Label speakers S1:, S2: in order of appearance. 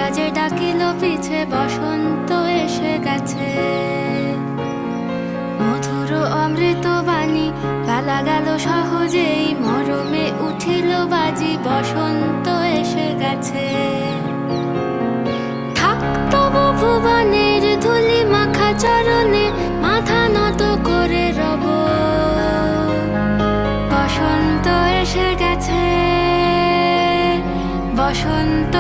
S1: তারা যে ডাকিল পিছে বসন্ত এসে গেছে। মধুর অমৃত বাণী বেলা গেল সহজেই, মরমে উঠিল বাজি বসন্ত এসে গেছে। থাক তবু ভুবনের ধুলি মাখা চরণে, মাথা নত করে রব। বসন্ত এসে গেছে, বসন্ত